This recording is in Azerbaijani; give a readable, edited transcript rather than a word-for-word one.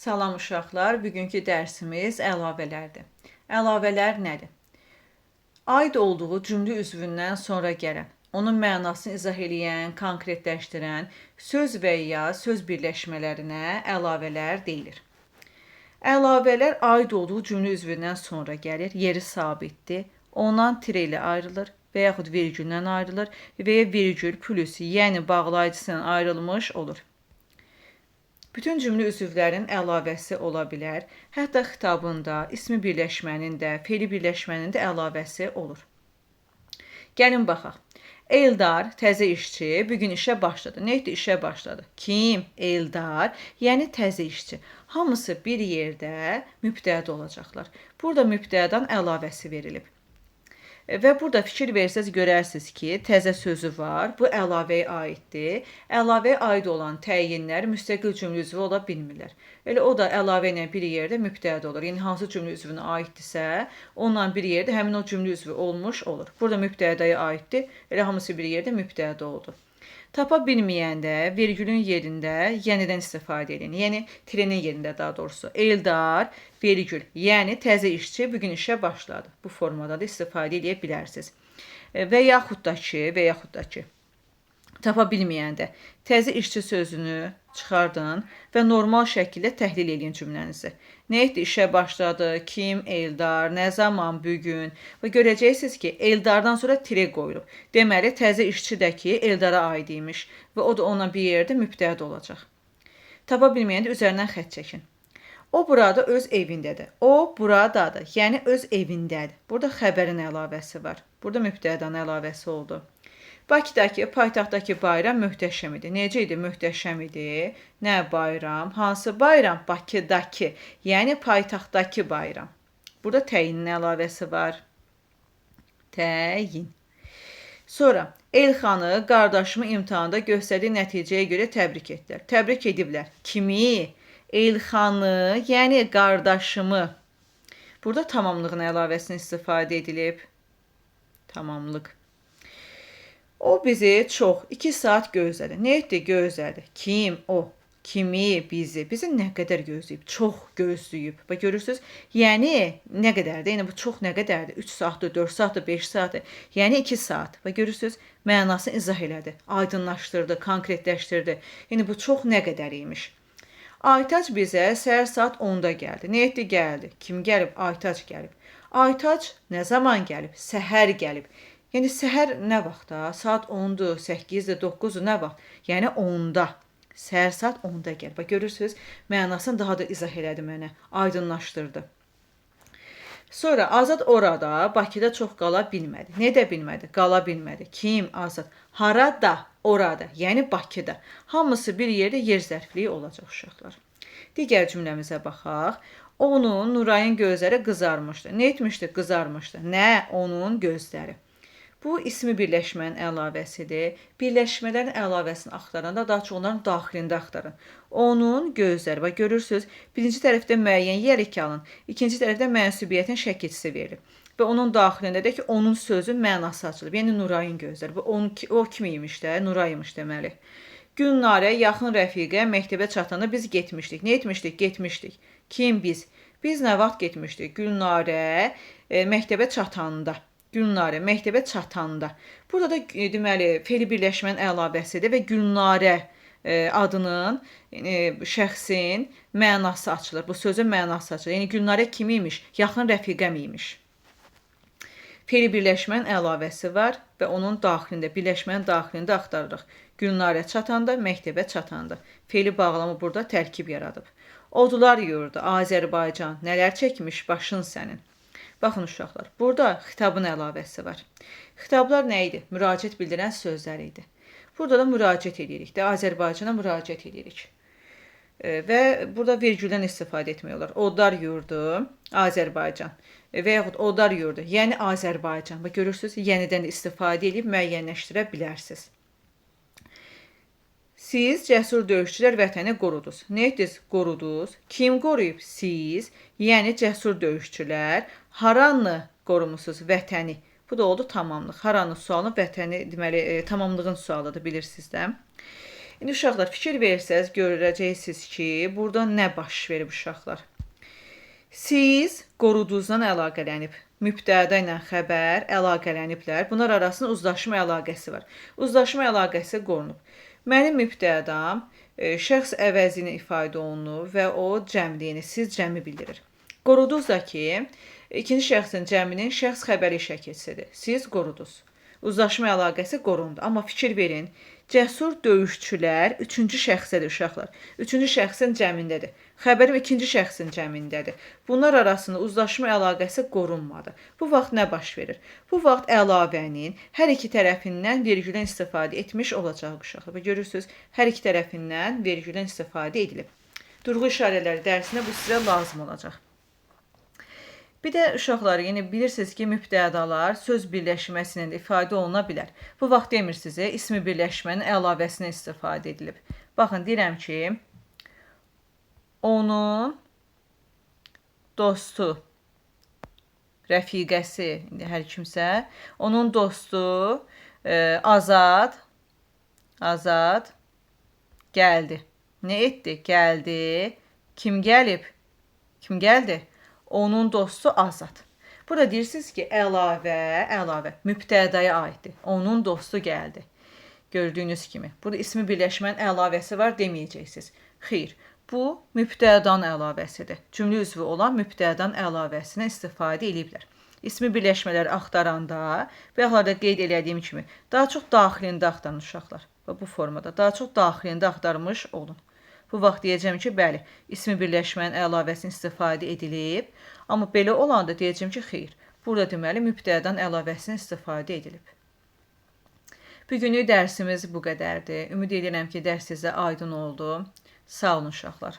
Salam uşaqlar, bugünkü dərsimiz əlavələrdir. Əlavələr nədir? Aid olduğu cümlə üzvündən sonra gələn, onun mənasını izah edən, konkretləşdirən söz və ya söz birləşmələrinə əlavələr deyilir. Əlavələr aid olduğu cümlə üzvündən sonra gəlir, yeri sabitdir, ondan tire ilə ayrılır və yaxud vergüllə ayrılır və ya vergül plus, yəni bağlayıcısından ayrılmış olur. Bütün cümlə üzvlərinin əlavəsi ola bilər. Hətta xitabında, ismi birləşmənin də, fe'li birləşmənin də əlavəsi olur. Gəlin baxaq. Eldar, təzə işçi, bugün işə başladı. Nə etdi? İşə başladı. Kim? Eldar, yəni təzə işçi. Hamısı bir yerdə mübtəda olacaqlar. Burada mübtədan əlavəsi verilib. Və burada fikir versəz görərsiniz ki, təzə sözü var, bu əlavəyə aiddir. Əlavəyə aid olan təyinlər müstəqil cümlə üzvü ola bilmirlər. Elə o da əlavə ilə bir yerdə mübtəda olur. Yəni hansı cümlə üzvünə aiddirsə, onunla bir yerdə həmin o cümlə üzvü olmuş olur. Burada mübtədaya aiddir, elə hamısı bir yerdə mübtəda oldu. Tapa bilməyəndə vergülün yerində yenidən istifadə edin. Yəni trenin yerində daha doğrusu. Eldar, vergül, yəni təzə işçi bugün işə başladı. Bu formada da istifadə edə bilərsiniz. Və yaxud da ki, tapa bilməyəndə təzə işçi sözünü çıxardın və normal şəkildə təhlil edin cümlənizi. Nə etdi? İşə başladı, kim, Eldar, nə zaman, bugün. Və görəcəksiniz ki, Eldardan sonra tire qoyulub. Deməli, təzə işçi də ki, Eldara aid imiş və o da ona bir yerdə mübtəda olacaq. Tapa bilməyəndə üzərindən xətt çəkin. O burada öz evindədir. O buradadır, yəni öz evindədir. Burada xəbərin əlavəsi var. Burada mübtədanın əlavəsi oldu. Bakıdakı, paytaxtdakı bayram möhtəşəm idi. Necə idi? Möhtəşəm idi. Nə bayram? Hansı bayram? Bakıdakı, yəni paytaxtdakı bayram. Burada təyinin əlavəsi var. Təyin. Sonra Elxanı qardaşımı imtahanda göstərdiyi nəticəyə görə təbrik etdilər. Təbrik ediblər. Kimi? Elxanı, yəni qardaşımı. Burada tamamlığın əlavəsini istifadə edilib. Tamamlıq. O bizi çox 2 saat gözlədi. Nə etdi? Gözlədi. Kim? O. Kimi? Bizi. Bizi nə qədər gözləyib? Çox gözləyib. Bax görürsünüz? Yəni nə qədərdir? Yəni bu çox nə qədərdir? 3 saatdır, 4 saatdır, 5 saatdır. Yəni 2 saat. Bax görürsünüz? Mənasını izah elədi, aydınlaşdırdı, konkretləşdirdi. Yəni bu çox nə qədər imiş. Aytac bizə səhər saat 10-da gəldi. Nə etdi? Gəldi. Kim gəlib? Aytac gəlib. Aytac nə zaman gəlib? Səhər gəlib. Yəni səhər nə vaxtda? Saat 10-dur, 8-dir, 9-dur, nə vaxt? Yəni 10-da. Səhər saat 10-da gəl. Bax görürsünüz, mənasını daha da izah elədi mənə, aydınlaşdırdı. Sonra Azad orada, Bakıda çox qala bilmədi. Nə də bilmədi? Qala bilmədi. Kim? Azad. Harada? Orada. Yəni Bakıda. Hamısı bir yerdə yer zərfliyi olacaq uşaqlar. Digər cümləmizə baxaq. Onun, Nurayın gözləri qızarmışdı. Nə etmişdi? Qızarmışdı. Nə? Onun gözləri. Bu ismi birləşmənin əlavəsidir. Birləşmələrin əlavəsini axtaranda daha çox onların daxilində axtarın. Onun gözləri. Bax görürsünüz, birinci tərəfdə müəyyən yerik alın, ikinci tərəfdə mənsubiyyətin şəkilçisi verilir. Və onun daxilində də ki, onun sözü mənası açılıb. Yəni Nurayın gözləri. O kim imiş də? Nuraymış deməli. Gülnarə yaxın rəfiqə məktəbə çatanda biz getmişdik. Nə etmişdik? Getmişdik. Kim biz? Biz nə vaxt getmişdik? Gülnarə məktəbə çatanda. Gülnarə məktəbə çatanda. Burada da deməli fe'li birləşmənin əlavəsidir və Gülnarə adının şəxsin mənası açılır. Bu sözün mənası açılır. Yəni Gülnarə kim imiş? Yaxın rəfiqəm imiş. Fe'li birləşmənin əlavəsi var və onun daxilində, birləşmənin daxilində axtarırıq. Gülnarə çatanda, məktəbə çatanda. Fe'li bağlamı burada tərkib yaradıb. Odlar yurdu, Azərbaycan, nələr çəkmiş başın sənin. Baxın uşaqlar, burada xitabın əlavəsi var. Xitablar nə idi? Müraciət bildirən sözlər idi. Burada da müraciət edirik də, Azərbaycana müraciət edirik. Və burada vergüldən istifadə etmək olar. Odlar yurdu, Azərbaycan və yaxud odlar yurdu, yəni Azərbaycan. Bax görürsünüz, yenidən istifadə edib müəyyənləşdirə bilərsiniz. Siz cəsur döyüşçülər vətəni qorudunuz. Nə etdiniz? Qorudunuz. Kim qoruyub? Siz, yəni cəsur döyüşçülər. Haranı qorumusunuz? Vətəni. Bu da oldu tamamlıq. Haranı sualı vətəni, deməli tamamlığın sualıdır, bilirsiniz də. İndi uşaqlar fikir versəz görəcəksiniz ki, burada nə baş verib uşaqlar? Siz qoruduzdan əlaqələnib. Mübtəda ilə xəbər əlaqələniblər. Bunlar arasında uzlaşma əlaqəsi var. Uzlaşma əlaqəsi qorunub. Mənim mübtədam şəxs əvəzinə ifadə olunur və o cəmliyini, siz cəmi bildirir. Qoruduz da ki, ikinci şəxsin cəminin şəxs xəbəri işə keçsədir. Siz qoruduz. Uzlaşma əlaqəsi qorundu. Amma fikir verin, cəsur döyüşçülər üçüncü şəxsədir uşaqlar. Üçüncü şəxsin cəmindədir. Xəbərim ikinci şəxsin cəmindədir. Bunlar arasında uzlaşma əlaqəsi qorunmadı. Bu vaxt nə baş verir? Bu vaxt əlavənin hər iki tərəfindən vergüldən istifadə etmiş olacaq uşaqlar. Və görürsünüz, hər iki tərəfindən vergüldən istifadə edilib. Durğu işarələri dərsində bu sizə lazım olacaq. Bir də uşaqlar, yəni bilirsiniz ki, mübtədalar söz birləşməsi ilə ifadə oluna bilər. Bu vaxt demirsiniz, ismi birləşmənin əlavəsinə istifadə edilib. Baxın, deyirəm ki, onun dostu, rəfiqəsi, indi hər kimsə, onun dostu Azad gəldi. Nə etdi? Gəldi. Kim gəlib? Kim gəldi? Onun dostu Azad. Burada deyirsiniz ki, əlavə mübtədaya aiddir. Onun dostu gəldi. Gördüyünüz kimi. Burada ismi birləşmənin əlavəsi var deməyəcəksiniz. Xeyr, bu mübtədanın əlavəsidir. Cümlə üzvü olan mübtədanın əlavəsinə istifadə ediblər. İsmi birləşmələri axtaranda, və yaxud da qeyd elədiyim kimi, daha çox daxilində axtarın uşaqlar. Və bu formada daha çox daxilində axtarmış olun. Bu vaxt deyəcəm ki, bəli, ismi birləşmənin əlavəsini istifadə edilib. Amma belə olanda deyəcəm ki, xeyr, burada deməli mübtədanın əlavəsini istifadə edilib. Bugünlük dərsimiz bu qədərdir. Ümid edirəm ki, dərs sizə aydın oldu. Sağ olun uşaqlar.